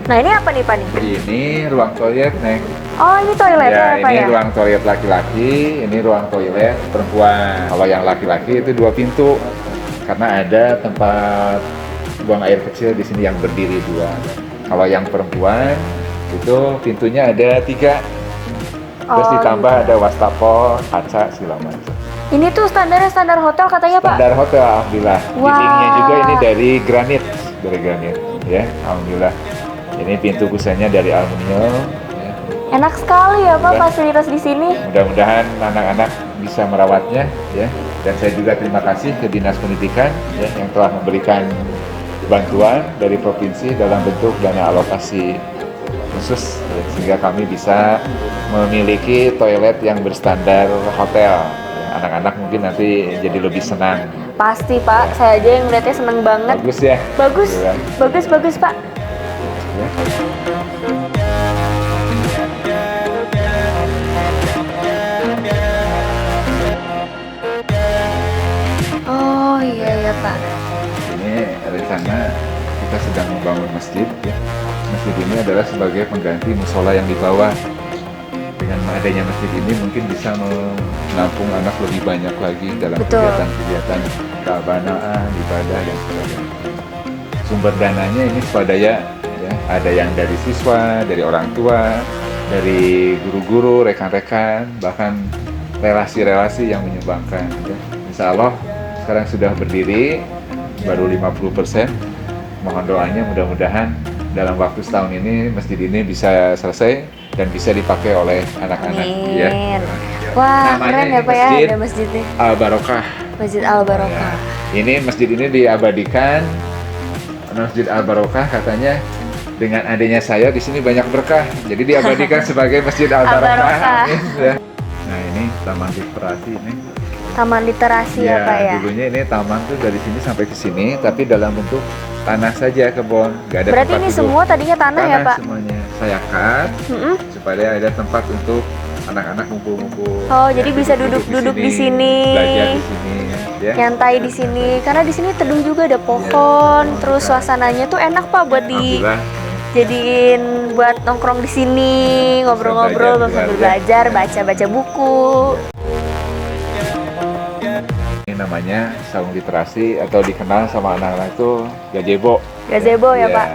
Nah ini apa nih Pak nih? Ini ruang toilet, Neng. Oh ini toiletnya Ya, ya Pak ini ya? ruang toilet laki-laki, ini ruang toilet perempuan. Kalau yang laki-laki itu 2 pintu, karena ada tempat buang air kecil di sini yang berdiri 2. Kalau yang perempuan itu pintunya ada 3. Terus Oh, ditambah gitu. ada wastafel, kaca segala macam. Ini tuh standarnya standar hotel katanya Pak? Standar hotel, alhamdulillah. Wah. Dindingnya juga ini dari granit, ya, alhamdulillah. Ini pintu kusanya dari aluminium. Ya. Enak sekali ya Pak Udah. fasilitas di sini. Mudah-mudahan anak-anak bisa merawatnya, ya. Dan saya juga terima kasih ke Dinas Pendidikan, ya, yang telah memberikan bantuan dari provinsi dalam bentuk dana alokasi khusus, ya, sehingga kami bisa memiliki toilet yang berstandar hotel. Ya, anak-anak mungkin nanti jadi lebih senang. Pasti Pak, saya aja yang melihatnya seneng banget. Bagus ya. Bagus, Ya. bagus Pak. Ya. Oh iya ya Pak. Ini rencana kita sedang membangun masjid, ya. Masjid ini adalah sebagai pengganti musola yang di bawah. Dengan adanya masjid ini mungkin bisa menampung anak lebih banyak lagi dalam Betul. kegiatan-kegiatan keagamaan, ibadah dan sebagainya. Sumber dananya ini swadaya, ya. Ada yang dari siswa, dari orang tua, dari guru-guru, rekan-rekan, bahkan relasi-relasi yang menyumbangkan, ya. Insya Allah sekarang sudah berdiri baru 50%. Mohon doanya mudah-mudahan dalam waktu setahun ini masjid ini bisa selesai dan bisa dipakai oleh anak-anak. Amin. Ya. Wah Namanya keren ya ini Pak ya Masjid ada masjidnya. Al Barokah. Masjid Al Barokah. Ya. Ini masjid ini diabadikan. Masjid Al Barokah katanya dengan adanya saya di sini banyak berkah. Jadi diabadikan sebagai Masjid Al Al Barokah. Barokah. Amin, ya. Nah ini taman literasi ini. Taman literasi ya Pak ya. Dulunya ini taman tuh dari sini sampai ke sini, tapi dalam bentuk tanah saja, kebun, nggak ada Berarti tempat ini duduk. semua tadinya tanah ya Pak? Semuanya saya cut Mm-mm. supaya ada tempat untuk anak-anak ngumpul-ngumpul. Oh, Ya, jadi bisa duduk di sini. belajar di sini, ya. Nyantai di sini karena di sini teduh juga ada pohon, Iya, terus suasananya tuh enak Pak buat Alhamdulillah. dijadiin buat nongkrong di sini, ngobrol-ngobrol belajar, sambil ya. belajar, baca-baca buku. Ini namanya saung literasi atau dikenal sama anak-anak itu gazebo. Gazebo ya, Pak?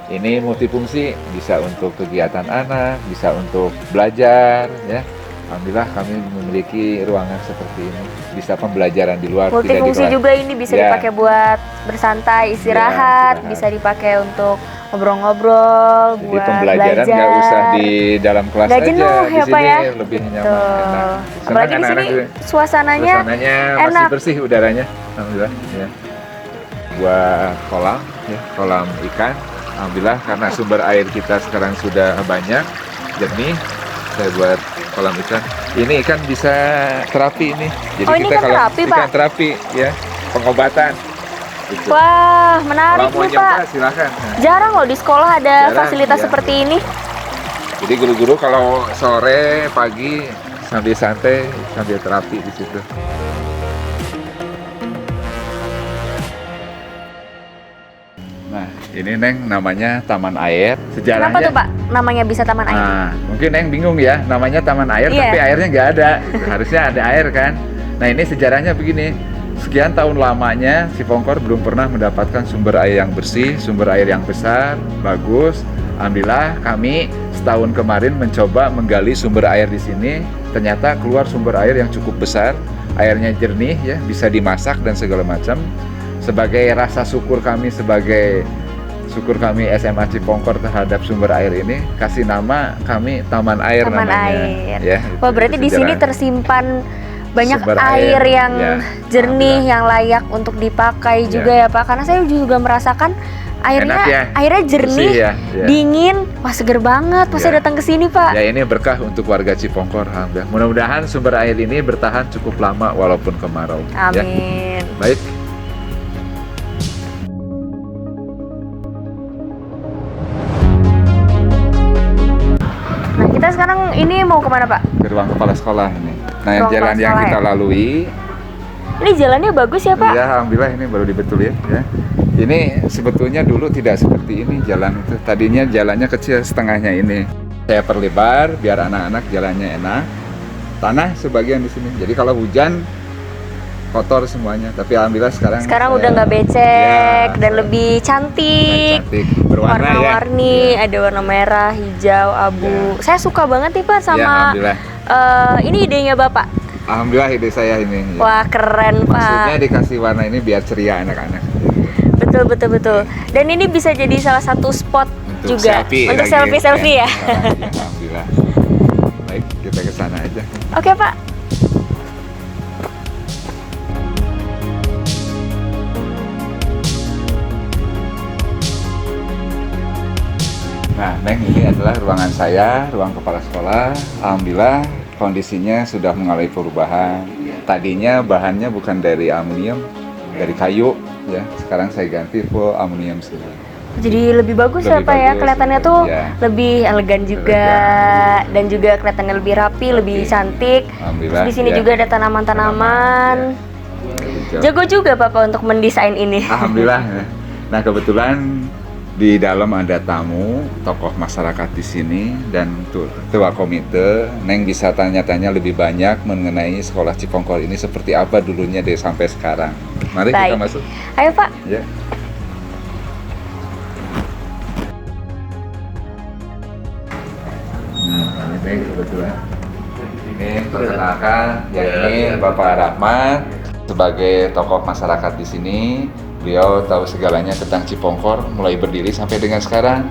Ini multifungsi, bisa untuk kegiatan anak, bisa untuk belajar, ya. Alhamdulillah kami memiliki ruangan seperti ini. Bisa pembelajaran di luar. tidak di Multifungsi kelas. juga ini bisa Ya. dipakai buat bersantai, istirahat, istirahat. bisa dipakai untuk ngobrol-ngobrol, Jadi buat pembelajaran belajar. nggak usah di dalam kelas Nggak aja. jenuh Di ya, sini Pak ya? lebih nyaman, Betul. enak. Apalagi di sini suasananya masih enak. bersih udaranya, alhamdulillah. Ya. Buat kolam, ya, kolam ikan. Alhamdulillah karena sumber air kita sekarang sudah banyak, jernih. Saya buat kolam ikan. Ini ikan bisa terapi ini. Jadi Oh, ini ikan terapi, Pak? ikan terapi, ya, pengobatan. Gitu. Wah, menarik Kalau mau nih nyoba Pak. silakan. Nah. Jarang loh di sekolah ada Jarang, fasilitas ya. seperti ini. Jadi guru-guru kalau sore, pagi sambil santai, sambil terapi di situ. Nah, ini Neng namanya Taman Air. Sejarahnya. Kenapa tuh Pak namanya bisa taman air? Nah, mungkin Neng bingung ya, namanya Taman Air, Iya. tapi airnya nggak ada. Harusnya ada air kan. Nah, ini sejarahnya begini. Sekian tahun lamanya, Cipongkor belum pernah mendapatkan sumber air yang bersih, sumber air yang besar, bagus. Alhamdulillah kami setahun kemarin mencoba menggali sumber air di sini. Ternyata keluar sumber air yang cukup besar, airnya jernih ya, bisa dimasak dan segala macam. Sebagai rasa syukur kami SMA Cipongkor terhadap sumber air ini, kasih nama kami Taman Air Taman namanya. air. Ya, Wah, berarti itu di sini sejarah. tersimpan banyak Sumber air air, yang ya. jernih, Alhamdulillah. yang layak untuk dipakai Ya. juga ya Pak. Karena saya juga merasakan airnya Enak ya? airnya jernih, Bersih ya? Ya. dingin, wah seger banget pas Ya. saya datang ke sini Pak. Ya, ini berkah untuk warga Cipongkor. Alhamdulillah. Mudah-mudahan sumber air ini bertahan cukup lama walaupun kemarau. Ya. Amin. Baik. Nah kita sekarang ini mau kemana Pak? Ke ruang kepala sekolah ini. Nah, Ruang jalan kepala yang sekolah kita ya? lalui Ini jalannya bagus ya Pak? Iya, alhamdulillah ini baru dibetulin ya. Ini sebetulnya dulu tidak seperti ini jalan itu. Tadinya jalannya kecil setengahnya ini. Saya perlebar biar anak-anak jalannya enak. Tanah sebagian di sini. Jadi kalau hujan kotor semuanya. Tapi alhamdulillah sekarang udah nggak becek ya, dan lebih cantik. cantik, berwarna ya. Warna-warni, ada warna merah, hijau, abu. Ya. Saya suka banget nih Pak Ya, sama alhamdulillah. ini idenya Bapak. Alhamdulillah ide saya ini. Ya. Wah keren Maksudnya Pak. dikasih warna ini biar ceria anak-anak. Betul. Dan ini bisa jadi salah satu spot Untuk juga untuk lagi, selfie ya. Alhamdulillah. Baik, kita ke sana aja. Oke Pak. Nah, Neng, ini adalah ruangan saya, ruang kepala sekolah. Alhamdulillah kondisinya sudah mengalami perubahan. Tadinya bahannya bukan dari aluminium, dari kayu, ya. Sekarang saya ganti full aluminium semua. Jadi lebih bagus ya Lebih Pak ya, bagus, kelihatannya tuh ya. lebih elegan juga dan juga kelihatannya lebih rapi, lebih cantik. Alhamdulillah. Di sini ya. juga ada tanaman-tanaman. Hijau. Jago juga Bapak untuk mendesain ini. Alhamdulillah. Ya. Nah, kebetulan di dalam ada tamu, tokoh masyarakat di sini dan ketua komite. Neng bisa tanya-tanya lebih banyak mengenai sekolah Cipongkor ini seperti apa dulunya deh sampai sekarang. Mari kita Baik. masuk. Ayo Pak. Ya. Ini Neng kebetulan. Ini perkenalkan, yang ini Bapak Rahmat sebagai tokoh masyarakat di sini. Beliau tahu segalanya tentang Cipongkor mulai berdiri sampai dengan sekarang.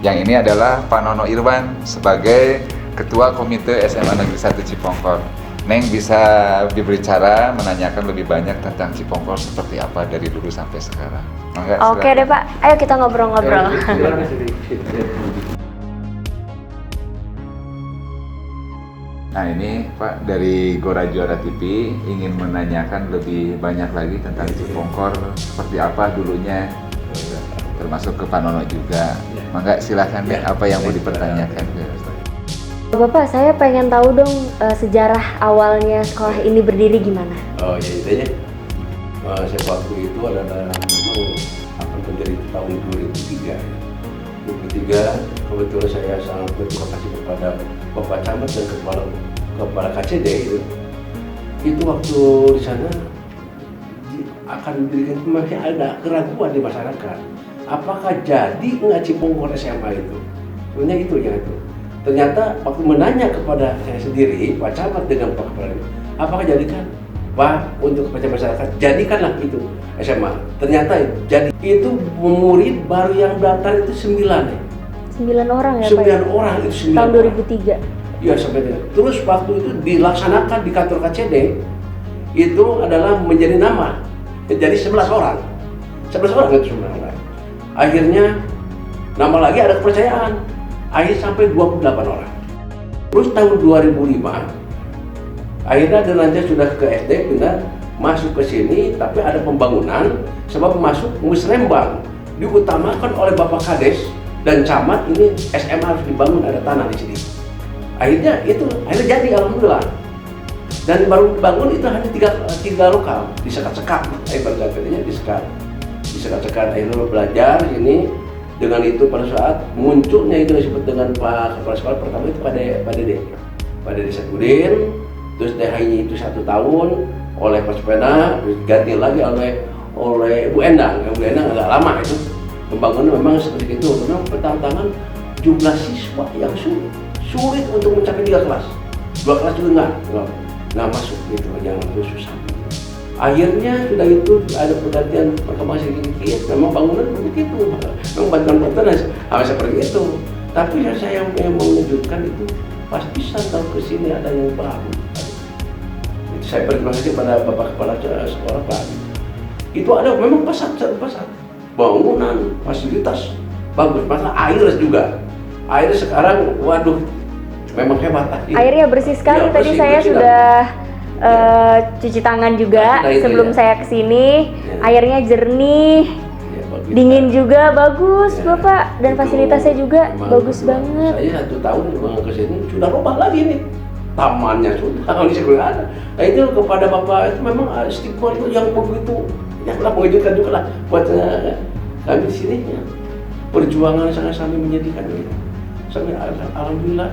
Yang ini adalah Pak Nono Irwan sebagai Ketua Komite SMA Negeri 1 Cipongkor. Neng bisa berbicara, menanyakan lebih banyak tentang Cipongkor seperti apa dari dulu sampai sekarang. Oke deh Pak, ayo kita ngobrol-ngobrol. Nah ini Pak dari Gora Juara TV ingin menanyakan lebih banyak lagi tentang Cipongkor seperti apa dulunya, termasuk ke Pak Nono juga. Mangga silahkan deh apa yang mau dipertanyakan. Bapak, saya pengen tahu dong sejarah awalnya sekolah ini berdiri gimana? Oh ya intinya saya waktu itu adalah memang akan berdiri tahun 2003. 2003 kebetulan saya sangat berterima kasih kepada Bapak Camat dan kepala KCD itu waktu di sana akan diberikan masih ada keraguan di masyarakat. Apakah jadi nggak Cipongkor SMA itu? Sebenarnya itu ya itu. Ternyata waktu menanya kepada saya sendiri, Pak Camat dengan Pak Kepala, apakah jadikan Pak untuk kepada masyarakat, jadikanlah itu SMA. Ternyata jadi itu murid baru yang daftar itu 9 ya. 9 orang ya Pak? 9 orang itu 9 tahun orang. 2003? Iya sampai dengan. Terus waktu itu dilaksanakan di kantor KCD, itu adalah menjadi nama. Jadi 11 orang. 11 orang itu 11 orang. Akhirnya nama lagi ada kepercayaan. Akhirnya sampai 28 orang. Terus tahun 2005 akhirnya nanti sudah ke SD pindah masuk ke sini, tapi ada pembangunan sebab masuk musrembang diutamakan oleh Bapak Kades dan Camat ini SMA harus dibangun, ada tanah di sini. Akhirnya jadi alhamdulillah. Dan baru dibangun itu hanya tiga lokal, disekat-sekat, ibaratnya disekat-sekat. Akhirnya belajar ini. Dengan itu pada saat munculnya itu disebut dengan Pak Kepala Sekolah pertama itu Pak Dede Satudin, terus DHI itu 1 tahun oleh Pak Sepena, terus ganti lagi oleh Bu Endang. Bu Endang agak lama itu pembangunan memang seperti itu. Memang pertantangan jumlah siswa yang sulit untuk mencapai 3 kelas, 2 kelas juga nggak masuk gitu, yang itu susah. Akhirnya sudah itu ada pergantian perkembangan sedikit, memang bangunan begitu, memang bantuan-bantuan seperti itu. Tapi yang saya mengejutkan itu pas bisa tahu ke sini ada yang baru. Itu saya berterima kasih pada Bapak Kepala Sekolah Pak. Itu ada memang pesat, bangunan, fasilitas bagus, masalah air juga. Air sekarang, waduh, memang hebat. Airnya bersih sekali. Ya, tadi saya bersih sudah cuci tangan juga sebelum saya kesini. Airnya jernih, dingin juga, bagus Bapak, dan fasilitasnya juga bagus banget. Saya 1 tahun kesini sudah rubah lagi nih, tamannya sudah, ini sebenarnya ada. Nah itu kepada Bapak itu memang stigma itu yang begitu, yang mengejutkan juga lah buat kami di sini. Ya. Perjuangan sangat-sangat menyedihkan ini. Sampai alhamdulillah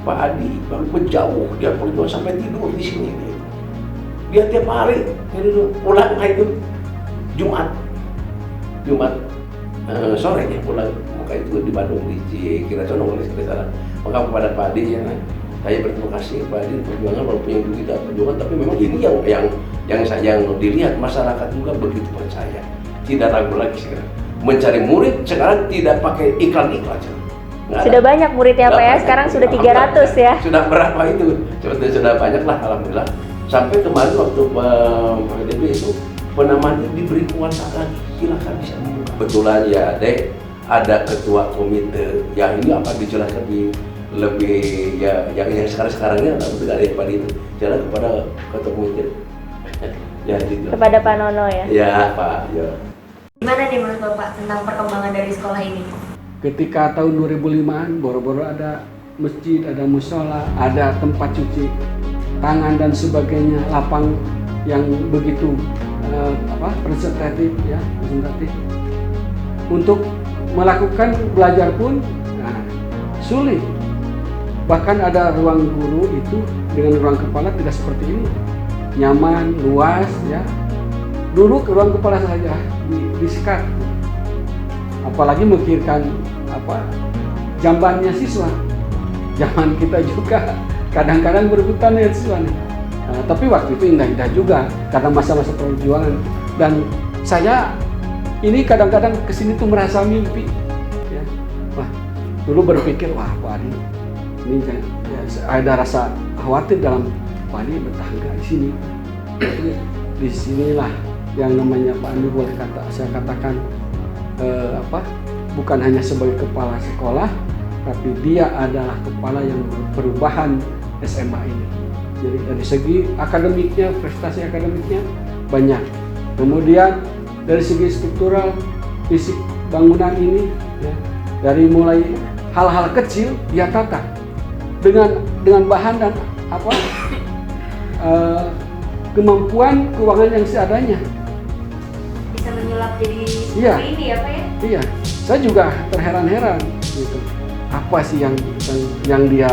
Pak Adi walaupun jauh dia berjuang sampai tidur di sini. Dia tiap hari jadi pulang itu Jumat sore ya pulang, maka itu di Bandung di Cikiracono oleh salah. Maka kepada Pak Adi ya, saya berterima kasih Pak Adi perjuangan walaupun yang kita perjuangan, tapi memang ini yang saya dilihat masyarakat juga begitu percaya, tidak ragu lagi sekarang mencari murid sekarang tidak pakai iklan-iklan. Sudah banyak muridnya Pak ya, sekarang sudah 300 ya. Sudah berapa itu? Sudah banyak lah alhamdulillah. Sampai kemarin waktu Pak DB itu penamanya diberi kuasa lagi, silakan bisa membuka. Kebetulan ya Dek, ada ketua komite, ya ini apa dijelaskan lebih ya yang sekarang ini tidak ada pada itu. Jalan kepada ketua komite. Ya gitu. Kepada Pak Nono ya. Ya Pak. Ya. Gimana nih menurut Bapak tentang perkembangan dari sekolah ini? Ketika tahun 2005-an, boro-boro ada masjid, ada musola, ada tempat cuci tangan dan sebagainya, lapang yang begitu presentatif ya, presentatif. Untuk melakukan belajar pun sulit. Bahkan ada ruang guru itu dengan ruang kepala tidak seperti ini, nyaman, luas ya. Dulu ke ruang kepala saja di-sekat. Apalagi memikirkan jambannya siswa. Zaman kita juga kadang-kadang berebutan dengan siswa nih. Tapi waktu itu indah-indah juga karena masa-masa perjuangan. Dan saya ini kadang-kadang kesini tuh merasa mimpi. Ya. Wah, dulu berpikir wah Pak Adi ini ya, ada rasa khawatir dalam Pak Adi betah nggak di sini. Jadi di sinilah yang namanya Pak Adi boleh saya katakan bukan hanya sebagai kepala sekolah, tapi dia adalah kepala yang perubahan SMA ini. Jadi dari segi akademiknya, prestasi akademiknya banyak. Kemudian dari segi struktural, fisik bangunan ini, ya, dari mulai hal-hal kecil dia tata dengan bahan dan kemampuan keuangan yang seadanya. Bisa menyulap jadi ini ya Pak ya? Iya, saya juga terheran-heran gitu. Apa sih yang dia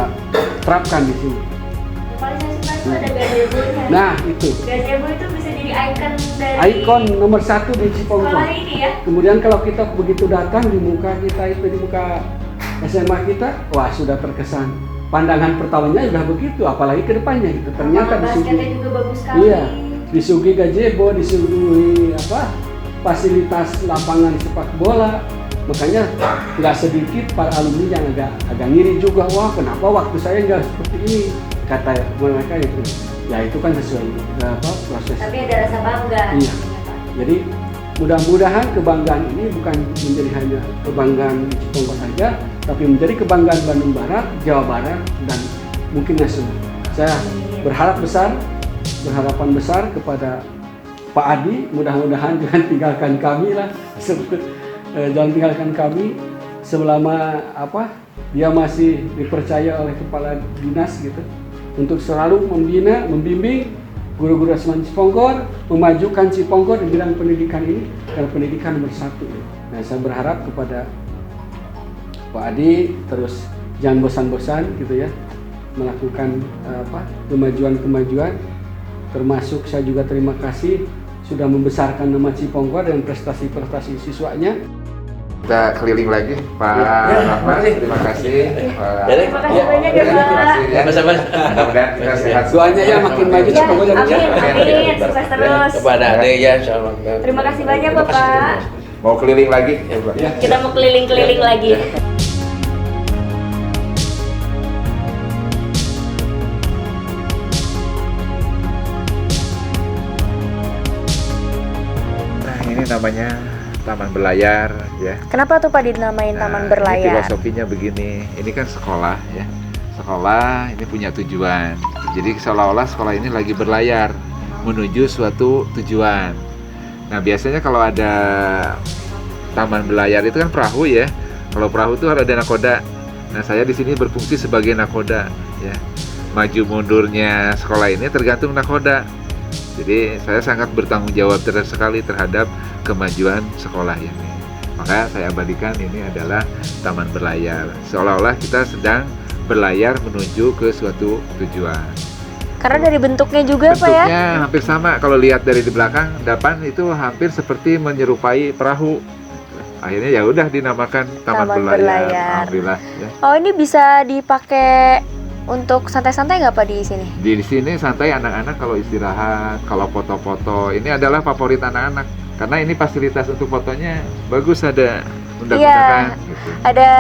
terapkan di sini? Yang paling saya suka itu ada gazebo-nya. Nah, itu. Gazebo itu bisa jadi ikon dari Ikon nomor 1 di Ciponggol. sekolah ini ya. Kemudian kalau kita begitu datang di muka kita itu di muka SMA kita, wah sudah terkesan. Pandangan pertamanya sudah begitu, apalagi ke depannya gitu. Ternyata basketnya juga bagus sekali. Iya, disuguhi gazebo, disuguhi fasilitas lapangan sepak bola. Makanya nggak sedikit para alumni yang agak ngiri juga, wah kenapa waktu saya nggak seperti ini, kata mereka itu. Ya itu kan sesuai proses. Tapi ada rasa bangga. Iya. Jadi mudah-mudahan kebanggaan ini bukan menjadi hanya kebanggaan Ciponggol saja, tapi menjadi kebanggaan Bandung Barat, Jawa Barat, dan mungkin nasional. Saya berharapan besar kepada Pak Adi, mudah-mudahan jangan tinggalkan kami lah, jangan tinggalkan kami selama dia masih dipercaya oleh kepala dinas gitu, untuk selalu membina, membimbing guru-guru SMA Ciponggol, memajukan Ciponggol di bidang pendidikan ini, karena pendidikan bersatu. Nah, saya berharap kepada Pak Adi terus jangan bosan-bosan gitu ya, melakukan kemajuan-kemajuan. Termasuk saya juga terima kasih sudah membesarkan nama Ciponggol dan prestasi-prestasi siswanya. Kita keliling lagi, Pak Rahmat. Terima kasih. Terima kasih banyak ya Pak. Mudah-mudahan kita sehat. Doanya ya makin maju Ciponggol dan Amin, sukses terus. Kepada Ade ya, insyaallah. Terima kasih banyak Bapak. Mau keliling lagi? Ya. Kita mau keliling-keliling lagi. Nah, ini namanya Taman Berlayar ya. Kenapa tuh Pak dinamain Taman Ini Berlayar? filosofinya begini, ini kan sekolah ya. Sekolah ini punya tujuan. Jadi seolah-olah sekolah ini lagi berlayar menuju suatu tujuan. Nah, biasanya kalau ada taman berlayar itu kan perahu ya. Kalau perahu itu harus ada nakoda. Nah, saya di sini berfungsi sebagai nakoda ya. maju mundurnya sekolah ini tergantung nakoda. Jadi saya sangat bertanggung jawab sekali terhadap kemajuan sekolah ini. Maka saya abadikan ini adalah taman berlayar. Seolah-olah kita sedang berlayar menuju ke suatu tujuan. Karena dari bentuknya juga Pak ya? Bentuknya hampir sama. Kalau lihat dari di belakang, depan itu hampir seperti menyerupai perahu. Akhirnya ya udah dinamakan taman berlayar. Alhamdulillah. Ya. Oh, ini bisa dipakai untuk santai-santai nggak Pak di sini? Di sini santai anak-anak kalau istirahat, kalau foto-foto. Ini adalah favorit anak-anak karena ini fasilitas untuk fotonya bagus, ada undang-undangan. Gitu. Ada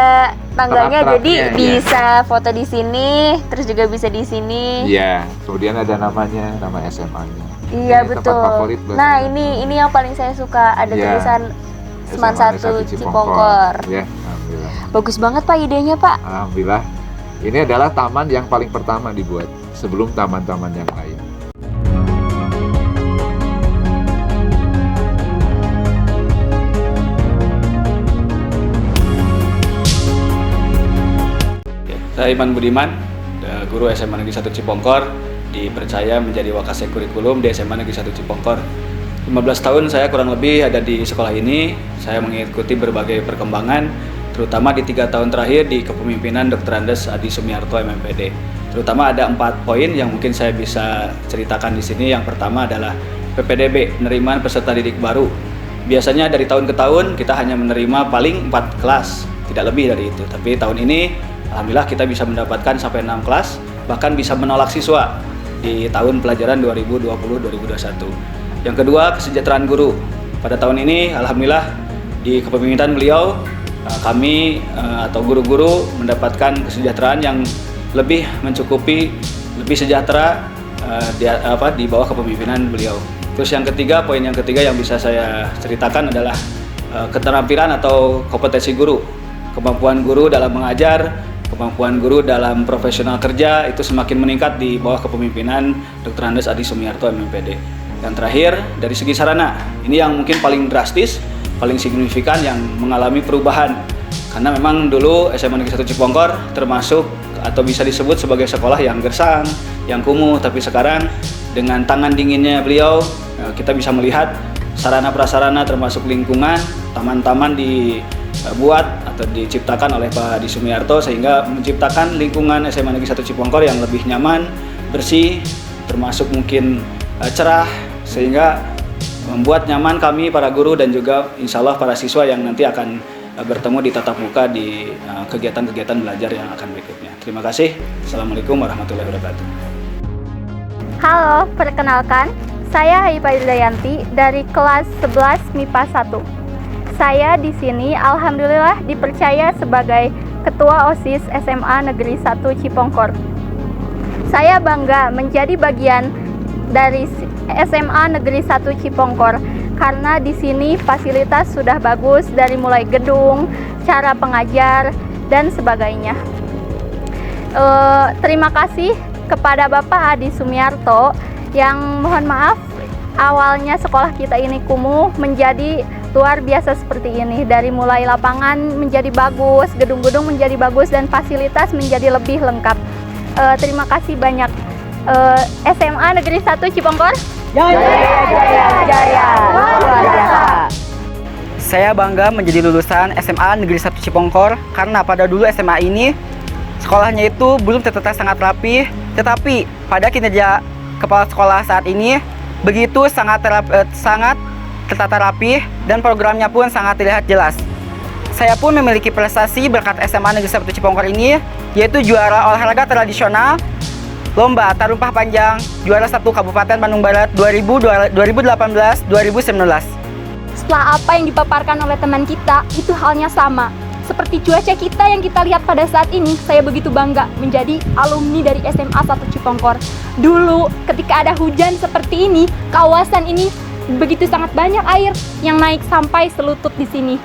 tanggalnya jadi ya. bisa foto di sini, terus juga bisa di sini. Iya, kemudian ada namanya, nama SMA-nya. Iya Ini betul. tempat favorit buat Nah anak-anak. ini yang paling saya suka, ada Iya. tulisan Seman SMA 1 Cipongkor. Ya, alhamdulillah. Bagus banget Pak idenya Pak. Alhamdulillah. Ini adalah taman yang paling pertama dibuat sebelum taman-taman yang lain. Saya Iman Budiman, guru SMA Negeri 1 Cipongkor, dipercaya menjadi wakasek kurikulum di SMA Negeri 1 Cipongkor. 15 tahun saya kurang lebih ada di sekolah ini. Saya mengikuti berbagai perkembangan, terutama di 3 tahun terakhir di kepemimpinan Dr. Andes Adi Sumiarto MMPD. Terutama ada 4 poin yang mungkin saya bisa ceritakan di sini. Yang pertama adalah PPDB, penerimaan peserta didik baru. Biasanya dari tahun ke tahun kita hanya menerima paling 4 kelas, tidak lebih dari itu. Tapi tahun ini alhamdulillah kita bisa mendapatkan sampai 6 kelas, bahkan bisa menolak siswa di tahun pelajaran 2020-2021. Yang kedua, kesejahteraan guru. Pada tahun ini alhamdulillah di kepemimpinan beliau kami atau guru-guru mendapatkan kesejahteraan yang lebih mencukupi, lebih sejahtera di bawah kepemimpinan beliau. Terus yang ketiga, poin yang ketiga yang bisa saya ceritakan adalah keterampilan atau kompetensi guru. Kemampuan guru dalam mengajar, kemampuan guru dalam profesional kerja itu semakin meningkat di bawah kepemimpinan Dr. Andes Adi Sumiarto MMPD. Yang terakhir, dari segi sarana, ini yang mungkin paling drastis, paling signifikan yang mengalami perubahan. Karena memang dulu SMA Negeri 1 Cipongkor termasuk atau bisa disebut sebagai sekolah yang gersang, yang kumuh, tapi sekarang dengan tangan dinginnya beliau kita bisa melihat sarana prasarana termasuk lingkungan, taman-taman dibuat atau diciptakan oleh Pak Adi Sumiarto sehingga menciptakan lingkungan SMA Negeri 1 Cipongkor yang lebih nyaman, bersih, termasuk mungkin cerah, sehingga membuat nyaman kami para guru dan juga insya Allah para siswa yang nanti akan bertemu di tatap muka di kegiatan-kegiatan belajar yang akan berikutnya. Terima kasih. Assalamualaikum warahmatullahi wabarakatuh. Halo, perkenalkan, saya Haifa Yudayanti dari kelas 11 MIPA 1. Saya di sini alhamdulillah dipercaya sebagai Ketua OSIS SMA Negeri 1 Cipongkor. Saya bangga menjadi bagian dari SMA Negeri 1 Cipongkor karena di sini fasilitas sudah bagus dari mulai gedung, cara pengajar dan sebagainya. Terima kasih kepada Bapak Adi Sumiarto yang mohon maaf awalnya sekolah kita ini kumuh menjadi luar biasa seperti ini. Dari mulai lapangan menjadi bagus, gedung-gedung menjadi bagus dan fasilitas menjadi lebih lengkap. Terima kasih banyak. SMA Negeri 1 Cipongkor. Jaya, jaya, jaya. Luar biasa. Saya bangga menjadi lulusan SMA Negeri 1 Cipongkor karena pada dulu SMA ini sekolahnya itu belum tertata sangat rapi, tetapi pada kinerja kepala sekolah saat ini begitu sangat tertata rapi dan programnya pun sangat terlihat jelas. Saya pun memiliki prestasi berkat SMA Negeri 1 Cipongkor ini, yaitu juara olahraga tradisional Lomba Tarumpah Panjang juara 1 Kabupaten Bandung Barat 2018-2019. Setelah apa yang dipaparkan oleh teman kita, itu halnya sama. Seperti cuaca kita yang kita lihat pada saat ini, saya begitu bangga menjadi alumni dari SMA 1 Cipongkor. Dulu ketika ada hujan seperti ini, kawasan ini begitu sangat banyak air yang naik sampai selutut di sini.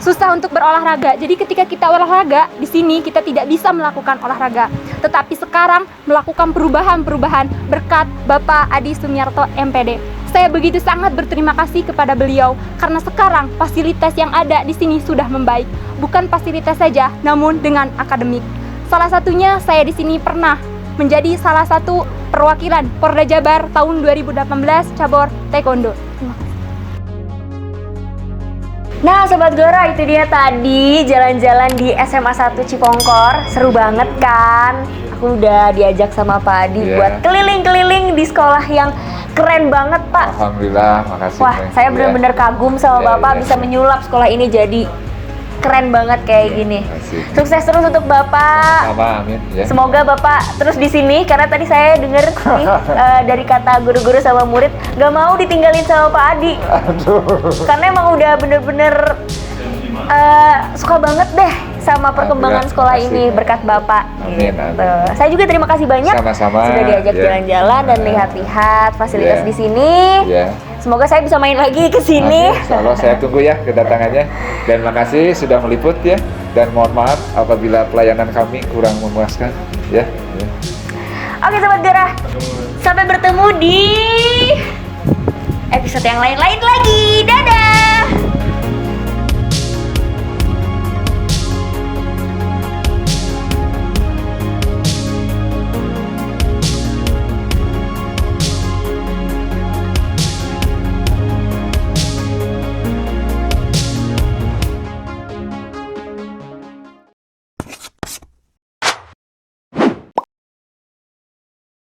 Susah untuk berolahraga. Jadi ketika kita olahraga di sini kita tidak bisa melakukan olahraga. Tetapi sekarang melakukan perubahan-perubahan berkat Bapak Adi Sumiarto MPD. Saya begitu sangat berterima kasih kepada beliau karena sekarang fasilitas yang ada di sini sudah membaik. Bukan fasilitas saja, namun dengan akademik. Salah satunya saya di sini pernah menjadi salah satu perwakilan Porda Jabar tahun 2018 cabur taekwondo. Terima kasih. Nah Sobat Gora, itu dia tadi jalan-jalan di SMA 1 Cipongkor. Seru banget kan? Aku udah diajak sama Pak Adi buat keliling-keliling di sekolah yang keren banget Pak. Alhamdulillah, makasih. Wah, saya benar-benar kagum sama Bapak bisa menyulap sekolah ini jadi keren banget kayak gini. Makasih. Sukses terus untuk Bapak. Sama, amin. Ya. Semoga Bapak terus di sini karena tadi saya dengar nih dari kata guru-guru sama murid nggak mau ditinggalin sama Pak Adi. Aduh. Karena emang udah bener-bener suka banget deh sama perkembangan sekolah ini berkat Bapak. Amin, Gitu. amin. Saya juga terima kasih banyak Sama-sama. sudah diajak jalan-jalan dan lihat-lihat fasilitas di sini. Ya. Semoga saya bisa main lagi ke sini. Insyaallah saya tunggu ya kedatangannya. Dan makasih sudah meliput ya. Dan mohon maaf apabila pelayanan kami kurang memuaskan ya. Oke Sobat Gora, sampai bertemu di episode yang lain-lain lagi. Dadah!